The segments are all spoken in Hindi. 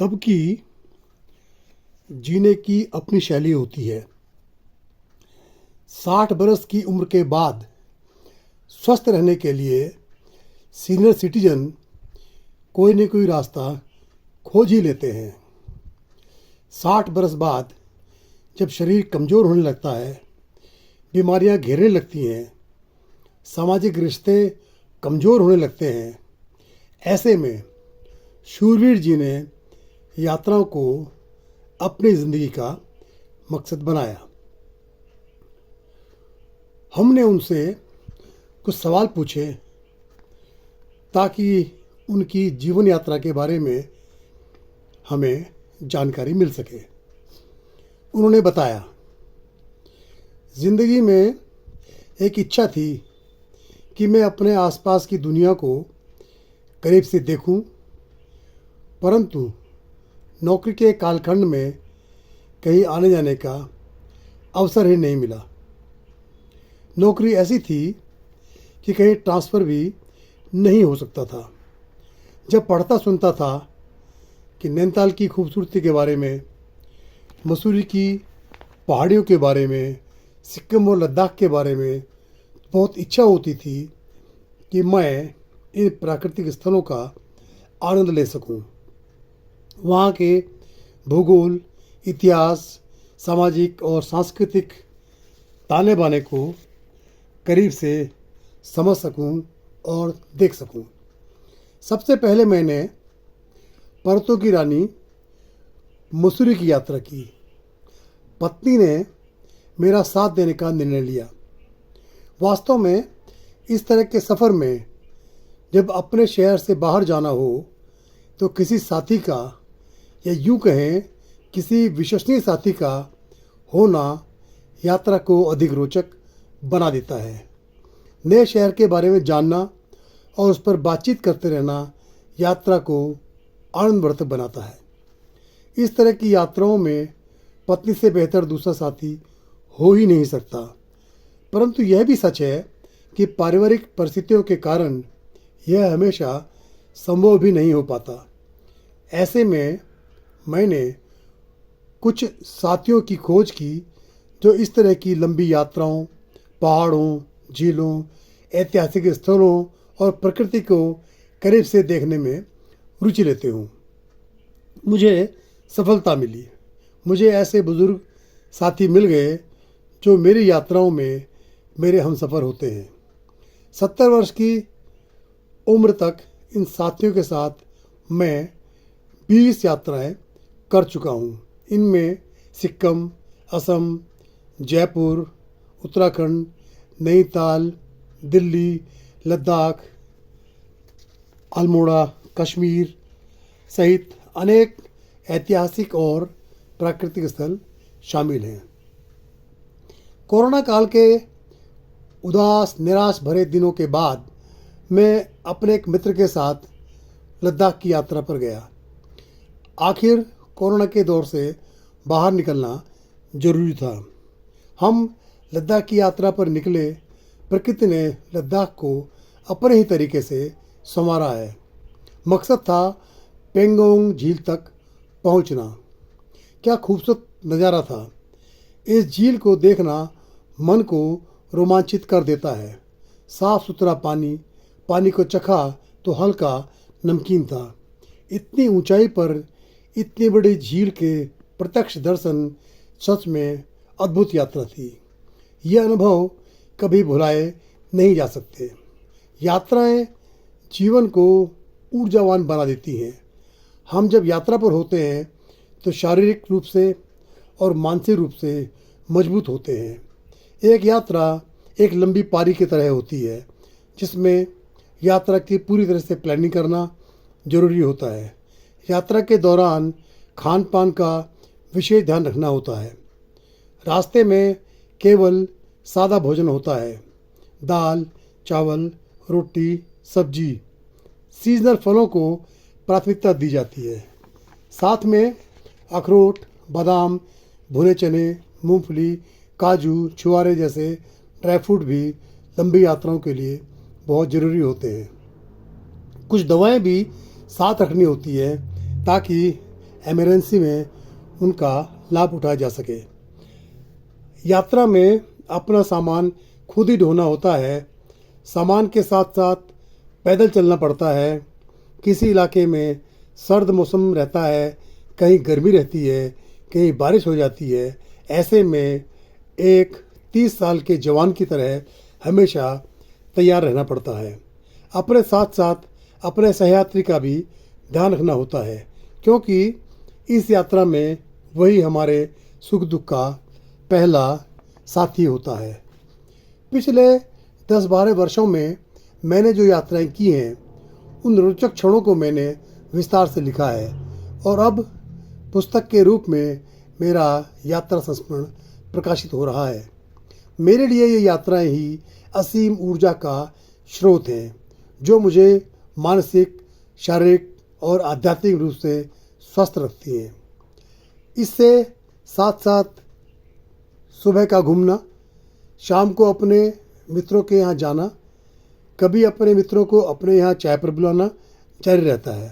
सबकी जीने की अपनी शैली होती है। 60 बरस की उम्र के बाद स्वस्थ रहने के लिए सीनियर सिटीजन कोई न कोई रास्ता खोज ही लेते हैं। 60 बरस बाद जब शरीर कमज़ोर होने लगता है, बीमारियां घेरने लगती हैं, सामाजिक रिश्ते कमज़ोर होने लगते हैं, ऐसे में शूरवीर जी ने यात्राओं को अपनी ज़िंदगी का मकसद बनाया। हमने उनसे कुछ सवाल पूछे ताकि उनकी जीवन यात्रा के बारे में हमें जानकारी मिल सके। उन्होंने बताया, ज़िंदगी में एक इच्छा थी कि मैं अपने आसपास की दुनिया को करीब से देखूं, परंतु नौकरी के कालखंड में कहीं आने जाने का अवसर ही नहीं मिला। नौकरी ऐसी थी कि कहीं ट्रांसफ़र भी नहीं हो सकता था। जब पढ़ता सुनता था कि नैनीताल की खूबसूरती के बारे में, मसूरी की पहाड़ियों के बारे में, सिक्किम और लद्दाख के बारे में, बहुत इच्छा होती थी कि मैं इन प्राकृतिक स्थलों का आनंद ले सकूं। वहाँ के भूगोल, इतिहास, सामाजिक और सांस्कृतिक ताने बाने को करीब से समझ सकूं और देख सकूं। सबसे पहले मैंने पर्वतों की रानी मसूरी की यात्रा की। पत्नी ने मेरा साथ देने का निर्णय लिया। वास्तव में इस तरह के सफ़र में जब अपने शहर से बाहर जाना हो तो किसी साथी का, या यूँ कहें किसी विश्वसनीय साथी का होना यात्रा को अधिक रोचक बना देता है। नए शहर के बारे में जानना और उस पर बातचीत करते रहना यात्रा को आनंदवर्धक बनाता है। इस तरह की यात्राओं में पत्नी से बेहतर दूसरा साथी हो ही नहीं सकता। परंतु यह भी सच है कि पारिवारिक परिस्थितियों के कारण यह हमेशा संभव भी नहीं हो पाता। ऐसे में मैंने कुछ साथियों की खोज की जो इस तरह की लंबी यात्राओं, पहाड़ों, झीलों, ऐतिहासिक स्थलों और प्रकृति को करीब से देखने में रुचि लेते हों। मुझे सफलता मिली। मुझे ऐसे बुजुर्ग साथी मिल गए जो मेरी यात्राओं में मेरे हमसफ़र होते हैं। 70 वर्ष की उम्र तक इन साथियों के साथ मैं 20 यात्राएं कर चुका हूँ। इनमें सिक्किम, असम, जयपुर, उत्तराखंड, नैनीताल, दिल्ली, लद्दाख, अल्मोड़ा, कश्मीर सहित अनेक ऐतिहासिक और प्राकृतिक स्थल शामिल हैं। कोरोना काल के उदास, निराश भरे दिनों के बाद मैं अपने एक मित्र के साथ लद्दाख की यात्रा पर गया। आखिर कोरोना के दौर से बाहर निकलना जरूरी था। हम लद्दाख की यात्रा पर निकले। प्रकृति ने लद्दाख को अपने ही तरीके से संवारा है। मकसद था पेंगोंग झील तक पहुंचना। क्या खूबसूरत नज़ारा था। इस झील को देखना मन को रोमांचित कर देता है। साफ सुथरा पानी, पानी को चखा तो हल्का नमकीन था। इतनी ऊंचाई पर इतनी बड़ी झील के प्रत्यक्ष दर्शन सच में अद्भुत यात्रा थी। यह अनुभव कभी भुलाए नहीं जा सकते। यात्राएं जीवन को ऊर्जावान बना देती हैं। हम जब यात्रा पर होते हैं तो शारीरिक रूप से और मानसिक रूप से मजबूत होते हैं। एक यात्रा एक लंबी पारी की तरह होती है जिसमें यात्रा की पूरी तरह से प्लानिंग करना जरूरी होता है। यात्रा के दौरान खान पान का विशेष ध्यान रखना होता है। रास्ते में केवल सादा भोजन होता है। दाल, चावल, रोटी, सब्जी, सीजनल फलों को प्राथमिकता दी जाती है। साथ में अखरोट, बादाम, भुने चने, मूंगफली, काजू, छुआरे जैसे ड्राई फ्रूट भी लंबी यात्राओं के लिए बहुत ज़रूरी होते हैं। कुछ दवाएं भी साथ रखनी होती है ताकि इमरजेंसी में उनका लाभ उठाया जा सके। यात्रा में अपना सामान खुद ही ढोना होता है। सामान के साथ साथ पैदल चलना पड़ता है। किसी इलाके में सर्द मौसम रहता है, कहीं गर्मी रहती है, कहीं बारिश हो जाती है। ऐसे में एक 30 साल के जवान की तरह हमेशा तैयार रहना पड़ता है। अपने साथ साथ अपने सहयात्री का भी ध्यान रखना होता है, क्योंकि इस यात्रा में वही हमारे सुख दुख का पहला साथी होता है। पिछले 10-12 वर्षों में मैंने जो यात्राएं की हैं, उन रोचक क्षणों को मैंने विस्तार से लिखा है और अब पुस्तक के रूप में मेरा यात्रा संस्मरण प्रकाशित हो रहा है। मेरे लिए ये यात्राएं ही असीम ऊर्जा का स्रोत हैं, जो मुझे मानसिक, शारीरिक और आध्यात्मिक रूप से स्वस्थ रखती हैं। इससे साथ साथ सुबह का घूमना, शाम को अपने मित्रों के यहाँ जाना, कभी अपने मित्रों को अपने यहाँ चाय पर बुलाना जारी रहता है,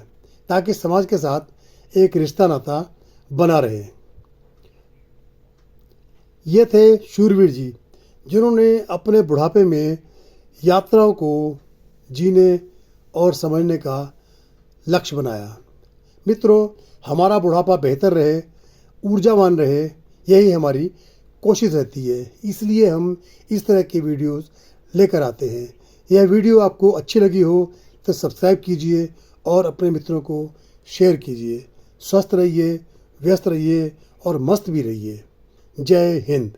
ताकि समाज के साथ एक रिश्ता नाता बना रहे। ये थे शूरवीर जी, जिन्होंने अपने बुढ़ापे में यात्राओं को जीने और समझने का लक्ष्य बनाया। मित्रों, हमारा बुढ़ापा बेहतर रहे, ऊर्जावान रहे, यही हमारी कोशिश रहती है। इसलिए हम इस तरह की वीडियोस लेकर आते हैं। यह वीडियो आपको अच्छी लगी हो तो सब्सक्राइब कीजिए और अपने मित्रों को शेयर कीजिए। स्वस्थ रहिए, व्यस्त रहिए और मस्त भी रहिए। जय हिंद।